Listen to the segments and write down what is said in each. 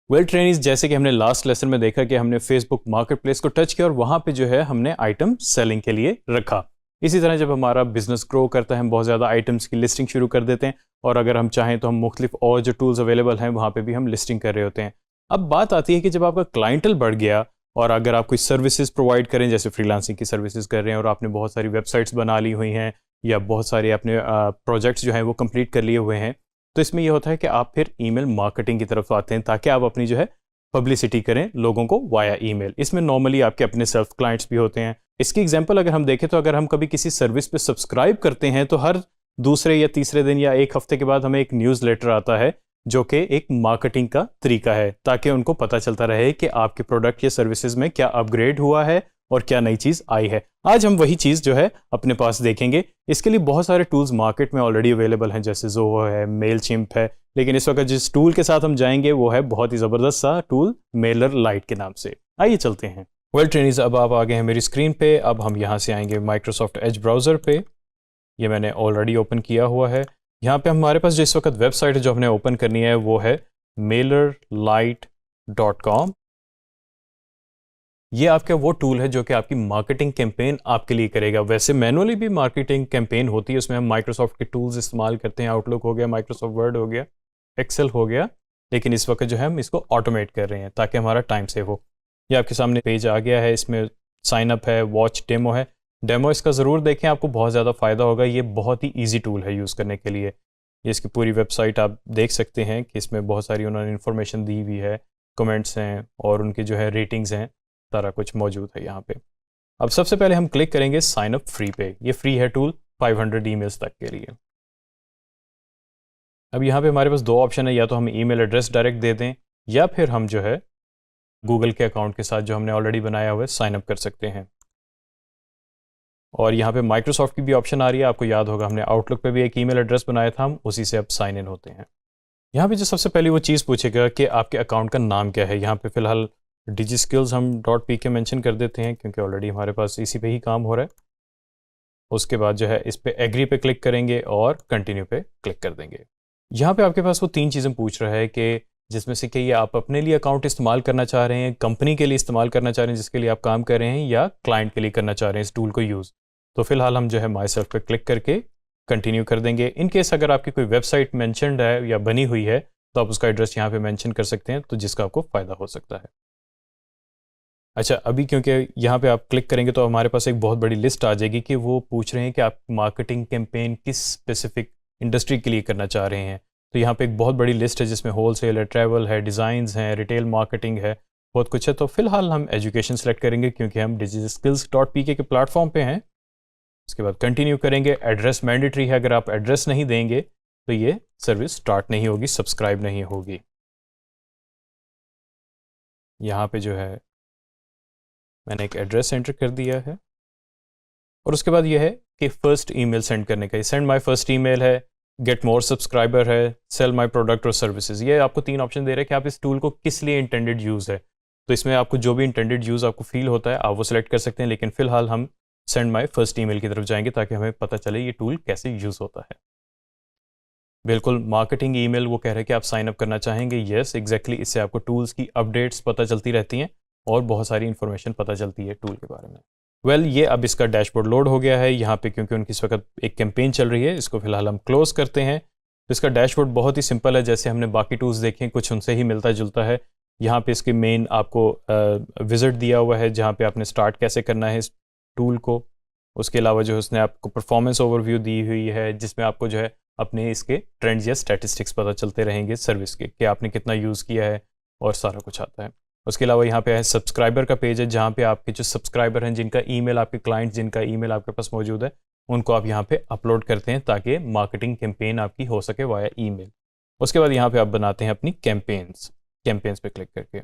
Trainees, जैसे कि हमने लास्ट लेसन में देखा कि हमने फेसबुक मार्केट प्लेस को टच किया और वहाँ पे जो है हमने आइटम सेलिंग के लिए रखा। इसी तरह जब हमारा बिजनेस ग्रो करता है हम बहुत ज़्यादा आइटम्स की लिस्टिंग शुरू कर देते हैं और अगर हम चाहें तो हम मुख्तलिफ और जो टूल्स अवेलेबल हैं वहाँ पे भी हम लिस्टिंग कर रहे होते हैं। अब बात आती है कि जब आपका क्लाइंटल बढ़ गया और अगर आप कोई सर्विसेज प्रोवाइड करें, जैसे फ्रीलांसिंग की सर्विसेज कर रहे हैं और आपने बहुत सारी वेबसाइट्स बना ली हुई हैं या बहुत सारे अपने प्रोजेक्ट्स जो हैं वो कंप्लीट कर लिए हुए हैं, तो इसमें यह होता है कि आप फिर ईमेल मार्केटिंग की तरफ आते हैं ताकि आप अपनी जो है पब्लिसिटी करें लोगों को वाया ईमेल। इसमें नॉर्मली आपके अपने सेल्फ क्लाइंट्स भी होते हैं। इसकी एग्जांपल अगर हम देखें तो अगर हम कभी किसी सर्विस पे सब्सक्राइब करते हैं तो हर दूसरे या तीसरे दिन या एक हफ्ते के बाद हमें एक न्यूज़लेटर आता है जो कि एक मार्केटिंग का तरीका है ताकि उनको पता चलता रहे कि आपके प्रोडक्ट या सर्विसेज में क्या अपग्रेड हुआ है और क्या नई चीज़ आई है। आज हम वही चीज़ जो है अपने पास देखेंगे। इसके लिए बहुत सारे टूल्स मार्केट में ऑलरेडी अवेलेबल हैं, जैसे ज़ोहो है, मेलचिम्प है, लेकिन इस वक्त जिस टूल के साथ हम जाएंगे वो है बहुत ही ज़बरदस्त सा टूल मेलर लाइट के नाम से। आइए चलते हैं। ट्रेनिज, अब आप आ गए हैं मेरी स्क्रीन पे। अब हम यहाँ से आएंगे माइक्रोसॉफ्ट एज ब्राउज़र पे। ये मैंने ऑलरेडी ओपन किया हुआ है। यहाँ पे हमारे पास जो इस वक्त वेबसाइट है जो हमने ओपन करनी है वो है MailerLite.com। ये आपका वो टूल है जो कि आपकी मार्केटिंग कैंपेन आपके लिए करेगा। वैसे मैनुअली भी मार्केटिंग कैंपेन होती है, उसमें हम माइक्रोसॉफ्ट के टूल्स इस्तेमाल करते हैं, आउटलुक हो गया, माइक्रोसॉफ्ट वर्ड हो गया, एक्सेल हो गया, लेकिन इस वक्त जो है हम इसको ऑटोमेट कर रहे हैं ताकि हमारा टाइम सेव हो। ये आपके सामने पेज आ गया है, इसमें साइन अप है, वॉच डेमो है। डेमो इसका ज़रूर देखें, आपको बहुत ज़्यादा फ़ायदा होगा। ये बहुत ही ईजी टूल है यूज़ करने के लिए। ये इसकी पूरी वेबसाइट आप देख सकते हैं कि इसमें बहुत सारी उन्होंने इन्फॉर्मेशन दी हुई है, कमेंट्स हैं और उनके जो है रेटिंग्स हैं, सारा कुछ मौजूद है यहाँ पे। अब सबसे पहले हम क्लिक करेंगे साइन अप फ्री पे। ये फ्री है टूल 500 ईमेल्स तक के लिए। अब यहाँ पे हमारे पास दो ऑप्शन है, या तो हम ईमेल एड्रेस डायरेक्ट दे दें या फिर हम जो है गूगल के अकाउंट के साथ जो हमने ऑलरेडी बनाया हुआ है साइन अप कर सकते हैं। और यहाँ पे माइक्रोसॉफ्ट की भी ऑप्शन आ रही है। आपको याद होगा हमने आउटलुक पे भी एक ईमेल एड्रेस बनाया था, हम उसी से अब साइन इन होते हैं। यहाँ पे जो सबसे पहले वो चीज़ पूछेगा कि आपके अकाउंट का नाम क्या है। यहाँ पे फिलहाल डिजिस्किल्स हम .pk मेंशन कर देते हैं क्योंकि ऑलरेडी हमारे पास इसी पे ही काम हो रहा है। उसके बाद जो है इस पे एग्री पे क्लिक करेंगे और कंटिन्यू पे क्लिक कर देंगे। यहाँ पे आपके पास वो तीन चीज़ें पूछ रहा है कि जिसमें से कि ये आप अपने लिए अकाउंट इस्तेमाल करना चाह रहे हैं, कंपनी के लिए इस्तेमाल करना चाह रहे हैं जिसके लिए आप काम कर रहे हैं, या क्लाइंट के लिए करना चाह रहे हैं इस टूल को यूज़। तो फिलहाल हम जो है माई सेल्फ पे क्लिक करके कंटिन्यू कर देंगे। इन केस अगर आपकी कोई वेबसाइट मैंशनड है या बनी हुई है तो आप उसका एड्रेस यहाँ पे मेंशन कर सकते हैं, तो जिसका आपको फ़ायदा हो सकता है। अच्छा, अभी क्योंकि यहाँ पे आप क्लिक करेंगे तो हमारे पास एक बहुत बड़ी लिस्ट आ जाएगी कि वो पूछ रहे हैं कि आप मार्केटिंग कैंपेन किस स्पेसिफिक इंडस्ट्री के लिए करना चाह रहे हैं। तो यहाँ पे एक बहुत बड़ी लिस्ट है जिसमें होलसेल है, ट्रैवल है, डिज़ाइंस हैं, रिटेल मार्केटिंग है, बहुत कुछ है। तो फिलहाल हम एजुकेशन सेलेक्ट करेंगे क्योंकि हम digiskills.pk के प्लेटफॉर्म पे हैं। उसके बाद कंटिन्यू करेंगे। एड्रेस मैंडेटरी है, अगर आप एड्रेस नहीं देंगे तो ये सर्विस स्टार्ट नहीं होगी, सब्सक्राइब नहीं होगी। यहाँ पे जो है मैंने एक एड्रेस एंटर कर दिया है और उसके बाद ये है कि फर्स्ट ईमेल सेंड करने का। सेंड माय फर्स्ट ईमेल है, गेट मोर सब्सक्राइबर है, सेल माय प्रोडक्ट और सर्विसेज। ये आपको तीन ऑप्शन दे रहे हैं कि आप इस टूल को किस लिए इंटेंडेड यूज़ है। तो इसमें आपको जो भी इंटेंडेड यूज़ आपको फील होता है आप वो सिलेक्ट कर सकते हैं, लेकिन फिलहाल हम सेंड माय फर्स्ट ईमेल की तरफ जाएंगे ताकि हमें पता चले ये टूल कैसे यूज़ होता है। बिल्कुल मार्केटिंग ईमेल वो कह रहे हैं कि आप साइन अप करना चाहेंगे। येस एग्जैक्टली, इससे आपको टूल्स की अपडेट्स पता चलती रहती हैं और बहुत सारी इन्फॉर्मेशन पता चलती है टूल के बारे में। ये अब इसका डैशबोर्ड लोड हो गया है यहाँ पे क्योंकि उनकी इस वक्त एक कैंपेन चल रही है। इसको फिलहाल हम क्लोज करते हैं। तो इसका डैशबोर्ड बहुत ही सिंपल है, जैसे हमने बाकी टूल्स देखे कुछ उनसे ही मिलता जुलता है। यहाँ पे इसके मेन आपको विजिट दिया हुआ है जहाँ पे आपने स्टार्ट कैसे करना है इस टूल को। उसके अलावा जो उसने आपको परफॉर्मेंस ओवरव्यू दी हुई है जिसमें आपको जो है अपने इसके ट्रेंड्स या स्टैटिस्टिक्स पता चलते रहेंगे सर्विस के कि आपने कितना यूज़ किया है और सारा कुछ आता है। उसके अलावा यहाँ पे है सब्सक्राइबर का पेज है जहाँ पे आपके जो सब्सक्राइबर हैं जिनका ईमेल आपके क्लाइंट जिनका ईमेल आपके पास मौजूद है उनको आप यहाँ पे अपलोड करते हैं ताकि मार्केटिंग कैंपेन आपकी हो सके वाया ईमेल। उसके बाद यहाँ पे आप बनाते हैं अपनी कैंपेन्स पे क्लिक करके।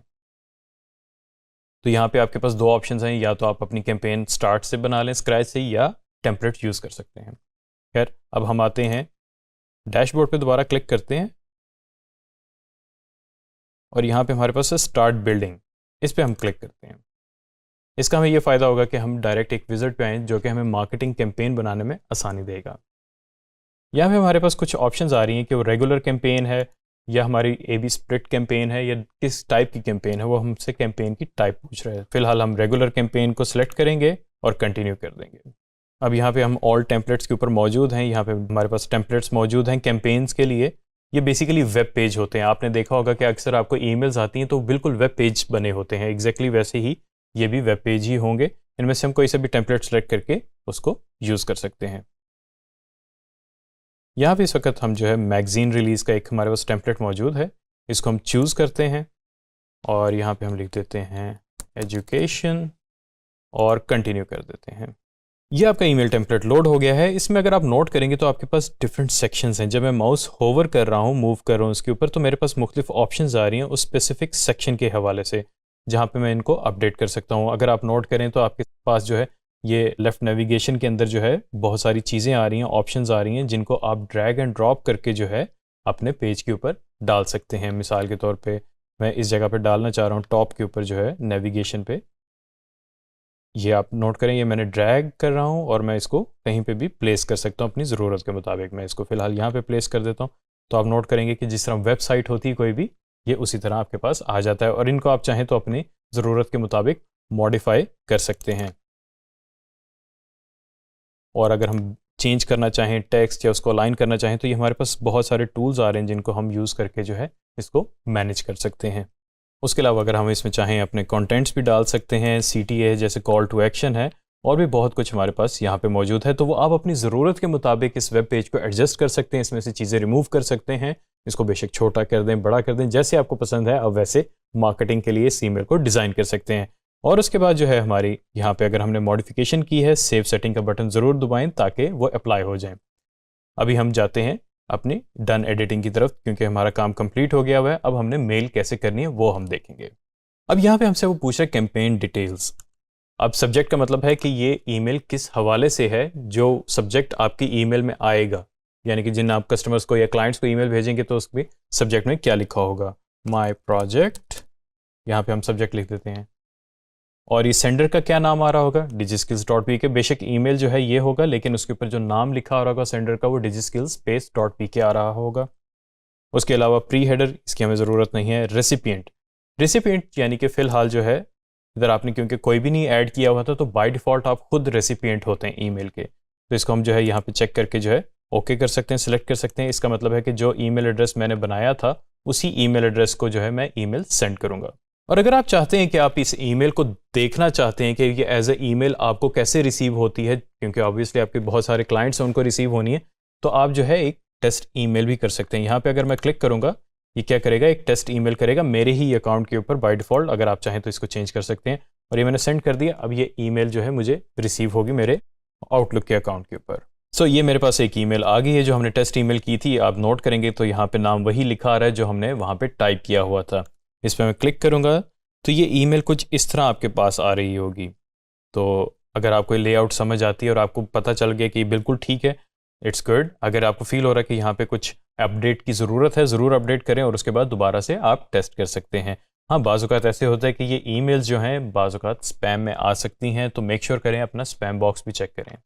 तो यहाँ पे आपके पास दो ऑप्शंस हैं, या तो आप अपनी कैंपेन स्टार्ट से बना लें स्क्रैच से, या टेम्पलेट यूज़ कर सकते हैं। खैर अब हम आते हैं डैशबोर्ड पे, दोबारा क्लिक करते हैं और यहाँ पे हमारे पास है स्टार्ट बिल्डिंग। इस पे हम क्लिक करते हैं। इसका हमें ये फ़ायदा होगा कि हम डायरेक्ट एक विजिट पे आएँ जो कि हमें मार्केटिंग कैंपेन बनाने में आसानी देगा। यहाँ पे हमारे पास कुछ ऑप्शंस आ रही हैं कि वो रेगुलर कैंपेन है, या हमारी AB स्प्लिट कैंपेन है या किस टाइप की कैंपेन है, वो हमसे कैंपेन की टाइप पूछ रहा है। फिलहाल हम रेगुलर कैंपेन को सिलेक्ट करेंगे और कंटिन्यू कर देंगे। अब यहाँ पे हम ऑल टेम्पलेट्स के ऊपर मौजूद हैं। यहाँ पे हमारे पास टेम्पलेट्स मौजूद हैं कैंपेन्स के लिए। ये बेसिकली वेब पेज होते हैं। आपने देखा होगा कि अक्सर आपको ईमेल्स आती हैं तो बिल्कुल वेब पेज बने होते हैं, एग्जैक्टली वैसे ही ये भी वेब पेज ही होंगे। इनमें से हम कोई सा भी टेम्पलेट सेलेक्ट करके उसको यूज़ कर सकते हैं। यहाँ पे इस वक्त हम जो है मैगजीन रिलीज़ का एक हमारे पास टेम्पलेट मौजूद है, इसको हम चूज़ करते हैं और यहाँ पे हम लिख देते हैं एजुकेशन और कंटिन्यू कर देते हैं। ये आपका ईमेल टेम्पलेट लोड हो गया है। इसमें अगर आप नोट करेंगे तो आपके पास डिफरेंट सेक्शंस हैं। जब मैं माउस होवर कर रहा हूँ, मूव कर रहा हूँ इसके ऊपर, तो मेरे पास मुख्तलिफ ऑप्शंस आ रही हैं उस स्पेसिफिक सेक्शन के हवाले से, जहाँ पे मैं इनको अपडेट कर सकता हूँ। अगर आप नोट करें तो आपके पास जो है ये लेफ़्ट नेविगेशन के अंदर जो है बहुत सारी चीज़ें आ रही हैं, ऑप्शंस आ रही हैं, जिनको आप ड्रैग एंड ड्रॉप करके जो है अपने पेज के ऊपर डाल सकते हैं। मिसाल के तौर पे मैं इस जगह पे डालना चाह रहा हूँ, टॉप के ऊपर जो है नेविगेशन पे, ये आप नोट करें ये मैंने ड्रैग कर रहा हूँ और मैं इसको कहीं पे भी प्लेस कर सकता हूँ अपनी ज़रूरत के मुताबिक। मैं इसको फ़िलहाल यहाँ पे प्लेस कर देता हूँ। तो आप नोट करेंगे कि जिस तरह वेबसाइट होती है कोई भी, ये उसी तरह आपके पास आ जाता है और इनको आप चाहें तो अपनी ज़रूरत के मुताबिक मॉडिफाई कर सकते हैं। और अगर हम चेंज करना चाहें टेक्स्ट या उसको अलाइन करना चाहें तो ये हमारे पास बहुत सारे टूल्स आ रहे हैं जिनको हम यूज़ करके जो है इसको मैनेज कर सकते हैं। उसके अलावा अगर हम इसमें चाहें अपने कंटेंट्स भी डाल सकते हैं, CTA जैसे कॉल टू एक्शन है, और भी बहुत कुछ हमारे पास यहाँ पे मौजूद है। तो वो आप अपनी ज़रूरत के मुताबिक इस वेब पेज को एडजस्ट कर सकते हैं, इसमें से चीज़ें रिमूव कर सकते हैं, इसको बेशक छोटा कर दें, बड़ा कर दें, जैसे आपको पसंद है। अब वैसे मार्केटिंग के लिए इस ईमेल को डिज़ाइन कर सकते हैं। और उसके बाद जो है हमारी यहाँ पे अगर हमने मॉडिफिकेशन की है, सेव सेटिंग का बटन ज़रूर दबाएं ताकि वो अप्लाई हो जाए। अभी हम जाते हैं अपनी डन एडिटिंग की तरफ, क्योंकि हमारा काम कंप्लीट हो गया हुआ है। अब हमने मेल कैसे करनी है वो हम देखेंगे। अब यहाँ पे हमसे वो पूछ रहा है कैंपेन डिटेल्स। अब सब्जेक्ट का मतलब है कि ये ईमेल किस हवाले से है, जो सब्जेक्ट आपकी ईमेल में आएगा, यानी कि जिन आप कस्टमर्स को या क्लाइंट्स को ईमेल भेजेंगे तो उसके सब्जेक्ट में क्या लिखा होगा, माय प्रोजेक्ट, यहाँ पे हम सब्जेक्ट लिख देते हैं। और ये सेंडर का क्या नाम आ रहा होगा, digiskills.pk। बेशक ईमेल जो है ये होगा, लेकिन उसके ऊपर जो नाम लिखा आ रहा होगा सेंडर का वो digiskills.pk आ रहा होगा। उसके अलावा प्री हेडर, इसकी हमें ज़रूरत नहीं है। रेसिपिएंट यानी कि फ़िलहाल जो है इधर आपने क्योंकि कोई भी नहीं ऐड किया हुआ था तो बाय डिफ़ॉल्ट आप खुद रेसिपिएंट होते हैं ईमेल के। तो इसको हम जो है यहाँ पे चेक करके जो है ओके कर सकते हैं, सिलेक्ट कर सकते हैं। इसका मतलब है कि जो ईमेल एड्रेस मैंने बनाया था उसी ईमेल एड्रेस को जो है मैं ईमेल सेंड करूँगा। और अगर आप चाहते हैं कि आप इस ईमेल को देखना चाहते हैं कि ये एज ए ईमेल आपको कैसे रिसीव होती है, क्योंकि ऑब्वियसली आपके बहुत सारे क्लाइंट्स हैं उनको रिसीव होनी है, तो आप जो है एक टेस्ट ईमेल भी कर सकते हैं। यहाँ पे अगर मैं क्लिक करूँगा ये क्या करेगा, एक टेस्ट ईमेल करेगा मेरे ही अकाउंट के ऊपर बाय डिफ़ॉल्ट। अगर आप चाहें तो इसको चेंज कर सकते हैं। और ये मैंने सेंड कर दिया। अब ये ईमेल जो है मुझे रिसीव होगी मेरे आउटलुक के अकाउंट के ऊपर। सो ये मेरे पास एक ईमेल आ गई है जो हमने टेस्ट ईमेल की थी। आप नोट करेंगे तो यहाँ पे नाम वही लिखा आ रहा है जो हमने वहाँ पे टाइप किया हुआ था। इस पर मैं क्लिक करूँगा तो ये ईमेल कुछ इस तरह आपके पास आ रही होगी। तो अगर आपको लेआउट समझ आती है और आपको पता चल गया कि बिल्कुल ठीक है, इट्स गुड। अगर आपको फील हो रहा है कि यहाँ पे कुछ अपडेट की ज़रूरत है, ज़रूर अपडेट करें और उसके बाद दोबारा से आप टेस्ट कर सकते हैं। हाँ, बाज़ औक़ात ऐसे होता है कि ये ईमेल्स जो हैं बाज़ औक़ात स्पैम में आ सकती हैं, तो मेक श्योर करें अपना स्पैम बॉक्स भी चेक करें।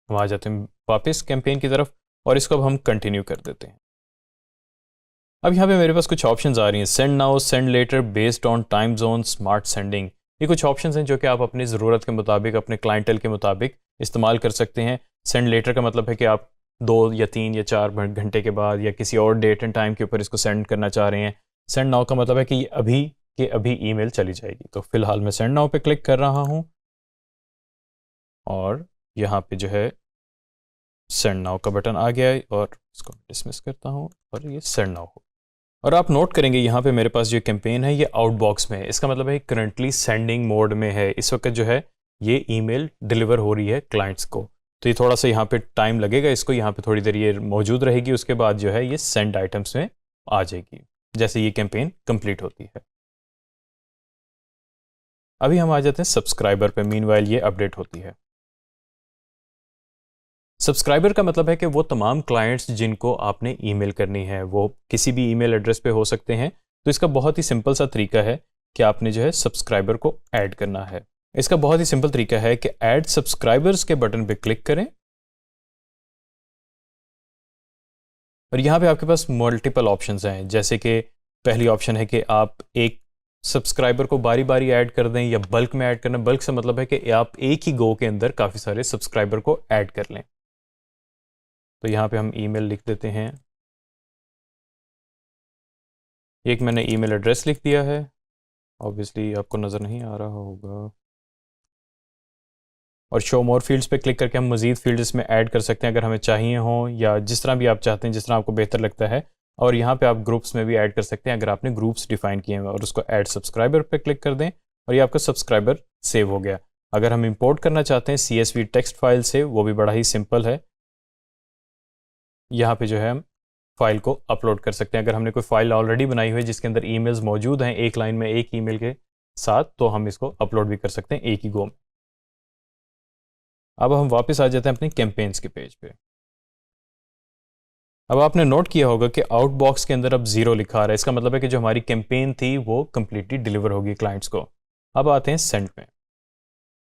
हम आ जाते हैं वापस कैंपेन की तरफ और इसको अब हम कंटिन्यू कर देते हैं। अब यहाँ पे मेरे पास कुछ ऑप्शंस आ रही हैं, send now, send later, based on time zone, smart sending. ये कुछ ऑप्शंस हैं जो कि आप अपनी ज़रूरत के मुताबिक, अपने क्लाइंटल के मुताबिक इस्तेमाल कर सकते हैं। सेंड लेटर का मतलब है कि आप 2 या 3 या 4 घंटे के बाद या किसी और डेट एंड टाइम के ऊपर इसको सेंड करना चाह रहे हैं। सेंड नाउ का मतलब है कि अभी के अभी ईमेल चली जाएगी। तो फिलहाल मैं सेंड नाउ पे क्लिक कर रहा हूँ और यहाँ पे जो है सेंड नाउ का बटन आ गया है और इसको डिसमिस करता हूँ और ये सेंड नाउ हो। और आप नोट करेंगे यहाँ पे मेरे पास जो कैंपेन है ये आउटबॉक्स में है। इसका मतलब है करंटली सेंडिंग मोड में है। इस वक्त जो है ये ईमेल डिलीवर हो रही है क्लाइंट्स को। तो ये थोड़ा सा यहाँ पे टाइम लगेगा, इसको यहाँ पे थोड़ी देर ये मौजूद रहेगी। उसके बाद जो है ये सेंड आइटम्स में आ जाएगी जैसे ये कैंपेन कंप्लीट होती है। अभी हम आ जाते हैं सब्सक्राइबर पे। मीनवाइल ये अपडेट होती है। सब्सक्राइबर का मतलब है कि वो तमाम क्लाइंट्स जिनको आपने ईमेल करनी है वो किसी भी ईमेल एड्रेस पे हो सकते हैं। तो इसका बहुत ही सिंपल सा तरीका है कि आपने जो है सब्सक्राइबर को ऐड करना है। इसका बहुत ही सिंपल तरीका है कि ऐड सब्सक्राइबर्स के बटन पे क्लिक करें और यहाँ पे आपके पास मल्टीपल ऑप्शंस हैं, जैसे कि पहली ऑप्शन है कि आप एक सब्सक्राइबर को बारी बारी ऐड कर दें या बल्क में ऐड करना। बल्क से मतलब है कि आप एक ही गो के अंदर काफ़ी सारे सब्सक्राइबर को ऐड कर लें। तो यहाँ पे हम ईमेल लिख देते हैं, एक मैंने ईमेल एड्रेस लिख दिया है, ऑब्वियसली आपको नज़र नहीं आ रहा होगा। और शो मोर फील्ड्स पे क्लिक करके हम मज़ीद फील्ड इसमें ऐड कर सकते हैं अगर हमें चाहिए हों, या जिस तरह भी आप चाहते हैं, जिस तरह आपको बेहतर लगता है। और यहाँ पे आप ग्रुप्स में भी ऐड कर सकते हैं अगर आपने ग्रुप्स डिफाइन किए हैं, और उसको ऐड सब्सक्राइबर पे क्लिक कर दें और ये आपका सब्सक्राइबर सेव हो गया। अगर हम इंपोर्ट करना चाहते हैं CSV टेक्स्ट फाइल से, वो भी बड़ा ही सिंपल है। यहाँ पे जो है हम फाइल को अपलोड कर सकते हैं। अगर हमने कोई फाइल ऑलरेडी बनाई हुई है जिसके अंदर ईमेल्स मौजूद हैं एक लाइन में एक ईमेल के साथ, तो हम इसको अपलोड भी कर सकते हैं एक ही गो में। अब हम वापस आ जाते हैं अपने कैंपेन्स के पेज पे। अब आपने नोट किया होगा कि आउटबॉक्स के अंदर अब 0 लिखा आ रहा है। इसका मतलब है कि जो हमारी कैंपेन थी वो कंप्लीटली डिलीवर होगी क्लाइंट्स को। अब आते हैं सेंड पे।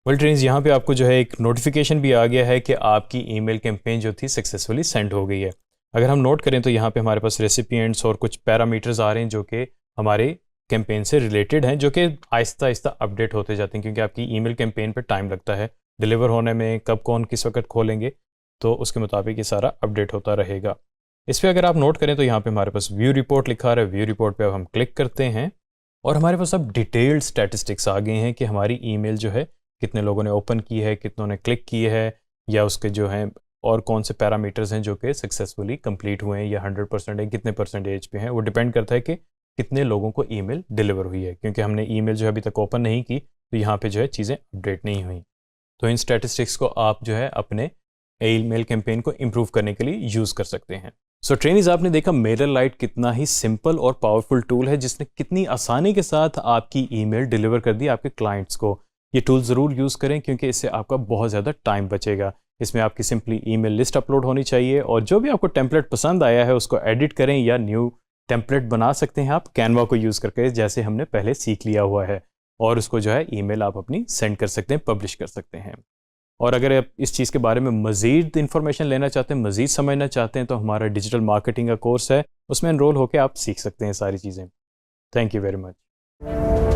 वेल ट्रेंड्स, यहाँ पे आपको जो है एक नोटिफिकेशन भी आ गया है कि आपकी ईमेल कैंपेन जो थी सक्सेसफुली सेंड हो गई है। अगर हम नोट करें तो यहाँ पे हमारे पास रेसिपिएंट्स और कुछ पैरामीटर्स आ रहे हैं जो कि हमारे कैंपेन से रिलेटेड हैं, जो कि आहिस्ता आहिस्ता अपडेट होते जाते हैं, क्योंकि आपकी ईमेल कैंपेन पे टाइम लगता है डिलीवर होने में। कब कौन किस वक्त खोलेंगे, तो उसके मुताबिक ये सारा अपडेट होता रहेगा। इस पर अगर आप नोट करें तो यहाँ पे हमारे पास व्यू रिपोर्ट लिखा है। व्यू रिपोर्ट पे अब हम क्लिक करते हैं और हमारे पास अब डिटेल्ड स्टैटिस्टिक्स आ गए हैं कि हमारी ईमेल जो है कितने लोगों ने ओपन की है, कितनों ने क्लिक की है, या उसके जो हैं और कौन से पैरामीटर्स हैं जो कि सक्सेसफुली कंप्लीट हुए हैं, या 100% है, कितने परसेंटेज पे हैं। वो डिपेंड करता है कि कितने लोगों को ईमेल डिलीवर हुई है, क्योंकि हमने ईमेल जो है अभी तक ओपन नहीं की, तो यहाँ पे जो है चीज़ें अपडेट नहीं हुई। तो इन स्टैटिस्टिक्स को आप जो है अपने ईमेल कैंपेन को इम्प्रूव करने के लिए यूज़ कर सकते हैं। सो ट्रेनिज, आपने देखा मेलरलाइट कितना ही सिंपल और पावरफुल टूल है, जिसने कितनी आसानी के साथ आपकी ईमेल डिलीवर कर दी आपके क्लाइंट्स को। ये टूल ज़रूर यूज़ करें, क्योंकि इससे आपका बहुत ज़्यादा टाइम बचेगा। इसमें आपकी सिंपली ईमेल लिस्ट अपलोड होनी चाहिए, और जो भी आपको टेम्पलेट पसंद आया है उसको एडिट करें, या न्यू टेम्पलेट बना सकते हैं आप कैनवा को यूज़ करके, जैसे हमने पहले सीख लिया हुआ है। और उसको जो है ईमेल आप अपनी सेंड कर सकते हैं, पब्लिश कर सकते हैं। और अगर आप इस चीज़ के बारे में मज़ीद इन्फॉर्मेशन लेना चाहते हैं, मज़ीद समझना चाहते हैं, तो हमारा डिजिटल मार्केटिंग का कोर्स है, उसमें एनरोल होकर आप सीख सकते हैं सारी चीज़ें। Thank you very much.